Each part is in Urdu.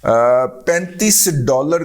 $35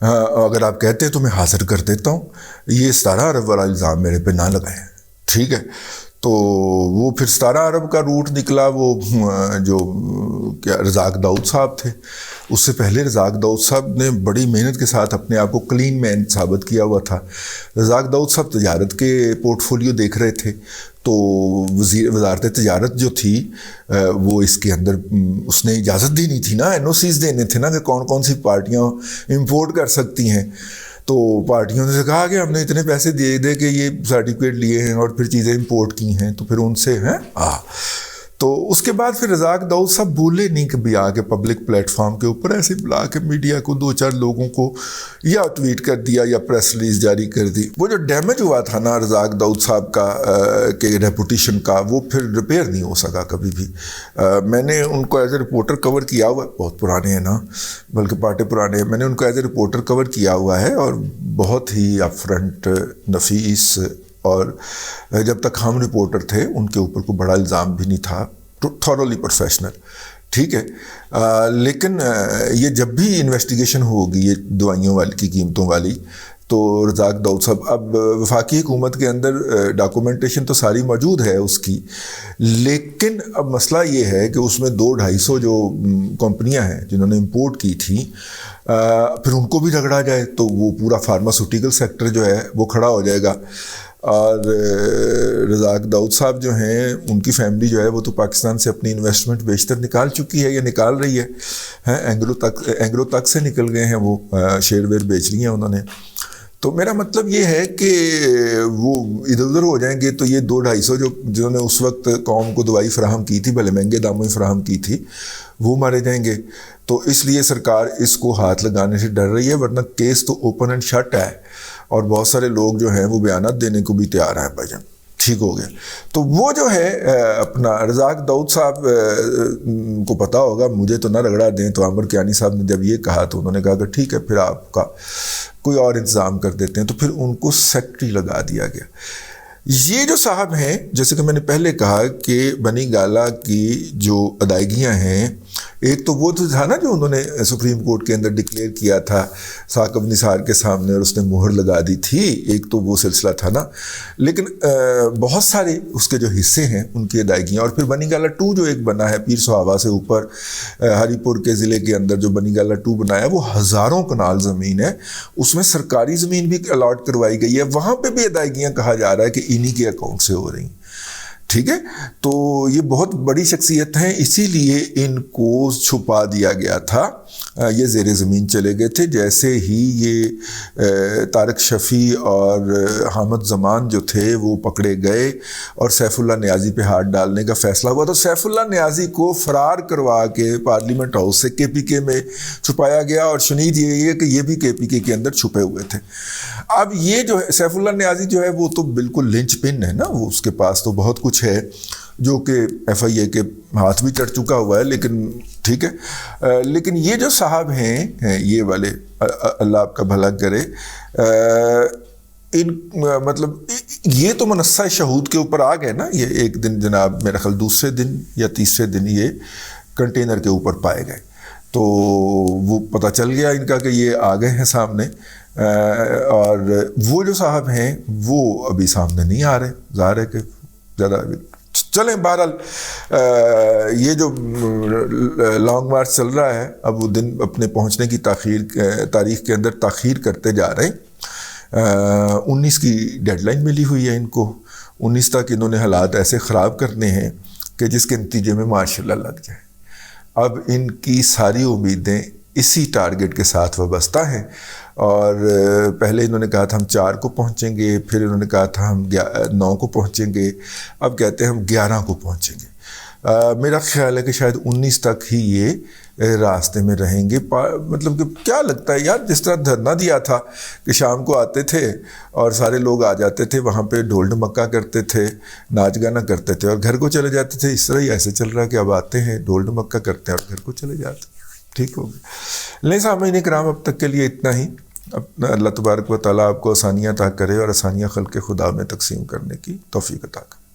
اگر آپ کہتے ہیں تو میں حاضر کر دیتا ہوں، یہ 17 ارب والا الزام میرے پہ نہ لگائیں، ٹھیک ہے؟ تو وہ پھر 17 ارب کا روٹ نکلا، وہ جو کیا رزاق داؤد صاحب تھے، اس سے پہلے رزاق داؤد صاحب نے بڑی محنت کے ساتھ اپنے آپ کو کلین مین ثابت کیا ہوا تھا۔ رزاق داؤد صاحب تجارت کے پورٹ فولیو دیکھ رہے تھے، تو وزارت تجارت جو تھی وہ اس کے اندر اس نے اجازت دینی تھی نا، NOCs دینے تھے نا کہ کون کون سی پارٹیاں امپورٹ کر سکتی ہیں۔ تو پارٹیوں نے کہا کہ ہم نے اتنے پیسے دے دے کہ یہ سرٹیفکیٹ لیے ہیں اور پھر چیزیں امپورٹ کی ہیں، تو پھر ان سے ہیں تو اس کے بعد پھر رزاق داؤد صاحب بولے نہیں کبھی آ کے پبلک پلیٹ فارم کے اوپر ایسے بلا کے میڈیا کو 2-4 لوگوں کو یا ٹویٹ کر دیا یا پریس ریلیز جاری کر دی۔ وہ جو ڈیمیج ہوا تھا نا رزاق داؤد صاحب کا کہ ریپوٹیشن کا، وہ پھر ریپیئر نہیں ہو سکا کبھی بھی۔ میں نے ان کو ایز اے رپورٹر کور کیا ہوا ہے، بہت پرانے ہیں نا، بلکہ پارٹے پرانے ہیں، میں نے ان کو ایز اے رپورٹر کور کیا ہوا ہے اور بہت ہی اپ فرنٹ، نفیس، اور جب تک ہم رپورٹر تھے ان کے اوپر کوئی بڑا الزام بھی نہیں تھا، تھورولی پروفیشنل، ٹھیک ہے؟ لیکن یہ جب بھی انویسٹیگیشن ہوگی یہ دوائیوں والی کی قیمتوں والی، تو رزاق داؤد صاحب، اب وفاقی حکومت کے اندر ڈاکومنٹیشن تو ساری موجود ہے اس کی، لیکن اب مسئلہ یہ ہے کہ اس میں 200-250 جو کمپنیاں ہیں جنہوں نے امپورٹ کی تھیں، پھر ان کو بھی رگڑا جائے تو وہ پورا فارماسیوٹیکل سیکٹر جو ہے وہ کھڑا ہو جائے گا۔ اور رزاق داؤد صاحب جو ہیں ان کی فیملی جو ہے وہ تو پاکستان سے اپنی انویسٹمنٹ بیشتر نکال چکی ہے یا نکال رہی ہے، اینگلو تک سے نکل گئے ہیں، وہ شیئر ویئر بیچ لی ہیں انہوں نے۔ تو میرا مطلب یہ ہے کہ وہ ادھر ادھر ہو جائیں گے تو یہ 200-250 جنہوں نے اس وقت قوم کو دوائی فراہم کی تھی، بھلے مہنگے داموں میں فراہم کی تھی، وہ مارے جائیں گے۔ تو اس لیے سرکار اس کو ہاتھ لگانے سے ڈر رہی ہے، ورنہ کیس تو اوپن اینڈ شٹ ہے اور بہت سارے لوگ جو ہیں وہ بیانات دینے کو بھی تیار ہیں بھائی جان، ٹھیک ہو گیا۔ تو وہ جو ہے اپنا رزاق داؤد صاحب کو پتا ہوگا، مجھے تو نہ رگڑا دیں، تو عامر کیانی صاحب نے جب یہ کہا تو انہوں نے کہا کہ ٹھیک ہے پھر آپ کا کوئی اور انتظام کر دیتے ہیں، تو پھر ان کو سیکٹری لگا دیا گیا۔ یہ جو صاحب ہیں، جیسے کہ میں نے پہلے کہا کہ بنی گالہ کی جو ادائیگیاں ہیں، ایک تو وہ تو تھا نا جو انہوں نے سپریم کورٹ کے اندر ڈکلیئر کیا تھا ثاقب نثار کے سامنے اور اس نے مہر لگا دی تھی، ایک تو وہ سلسلہ تھا نا، لیکن بہت سارے اس کے جو حصے ہیں ان کی ادائیگیاں، اور پھر بنی گالہ 2 جو ایک بنا ہے پیر سہاوا سے اوپر ہری پور کے ضلع کے اندر جو بنی گالہ 2 بنایا، وہ ہزاروں کنال زمین ہے، اس میں سرکاری زمین بھی الاٹ کروائی گئی ہے، وہاں پہ بھی ادائیگیاں کہا جا رہا ہے کہ انہی کے اکاؤنٹ سے ہو رہی ہیں، ٹھیک ہے؟ تو یہ بہت بڑی شخصیت ہیں، اسی لیے ان کو چھپا دیا گیا تھا، یہ زیر زمین چلے گئے تھے۔ جیسے ہی یہ طارق شفیع اور حامد زمان جو تھے وہ پکڑے گئے اور سیف اللہ نیازی پہ ہاتھ ڈالنے کا فیصلہ ہوا، تو سیف اللہ نیازی کو فرار کروا کے پارلیمنٹ ہاؤس سے KPK میں چھپایا گیا، اور شنید یہ ہے کہ یہ بھی KPK کے اندر چھپے ہوئے تھے۔ اب یہ جو ہے سیف اللہ نیازی جو ہے وہ تو بالکل لنچ پن ہے نا، وہ اس کے پاس تو بہت کچھ ہے جو کہ FIA کے ہاتھ بھی چڑھ چکا ہوا ہے، لیکن ٹھیک ہے۔ لیکن یہ جو صاحب ہیں یہ والے، اللہ آپ کا بھلا کرے، ان مطلب یہ تو منصہ شہود کے اوپر آ گئے نا، یہ ایک دن جناب میرا خیال دوسرے دن یا تیسرے دن یہ کنٹینر کے اوپر پائے گئے، تو وہ پتہ چل گیا ان کا کہ یہ آ گئے ہیں سامنے، اور وہ جو صاحب ہیں وہ ابھی سامنے نہیں آ رہے، ظاہر ہے کہ زیادہ چلیں۔ بہرحال یہ جو لانگ مارچ چل رہا ہے، اب وہ دن اپنے پہنچنے کی تاریخ کے اندر تاخیر کرتے جا رہے ہیں۔ 19 کی ڈیڈ لائن ملی ہوئی ہے ان کو، 19 تک انہوں نے حالات ایسے خراب کرنے ہیں کہ جس کے نتیجے میں ماشاء اللہ لگ جائے۔ اب ان کی ساری امیدیں اسی ٹارگٹ کے ساتھ وابستہ ہیں، اور پہلے انہوں نے کہا تھا ہم 4 کو پہنچیں گے، پھر انہوں نے کہا تھا ہم 9 کو پہنچیں گے، اب کہتے ہیں ہم 11 کو پہنچیں گے۔ میرا خیال ہے کہ شاید 19 تک ہی یہ راستے میں رہیں گے۔ مطلب کہ کیا لگتا ہے یار، جس طرح دھرنا دیا تھا کہ شام کو آتے تھے اور سارے لوگ آ جاتے تھے، وہاں پہ ڈھول ڈھمکا کرتے تھے، ناچ گانا کرتے تھے اور گھر کو چلے جاتے تھے، اس طرح ہی ایسے چل رہا ہے کہ اب آتے ہیں ڈھول ڈھمکا کرتے ہیں اور گھر کو چلے جاتے ہیں، ٹھیک ہو گیا۔ لیں سامعین کرام، اب تک کے لیے اتنا ہی۔ اللہ تبارک و تعالیٰ آپ کو آسانیاں عطا کرے اور آسانیاں خلق خدا میں تقسیم کرنے کی توفیق عطا کرے۔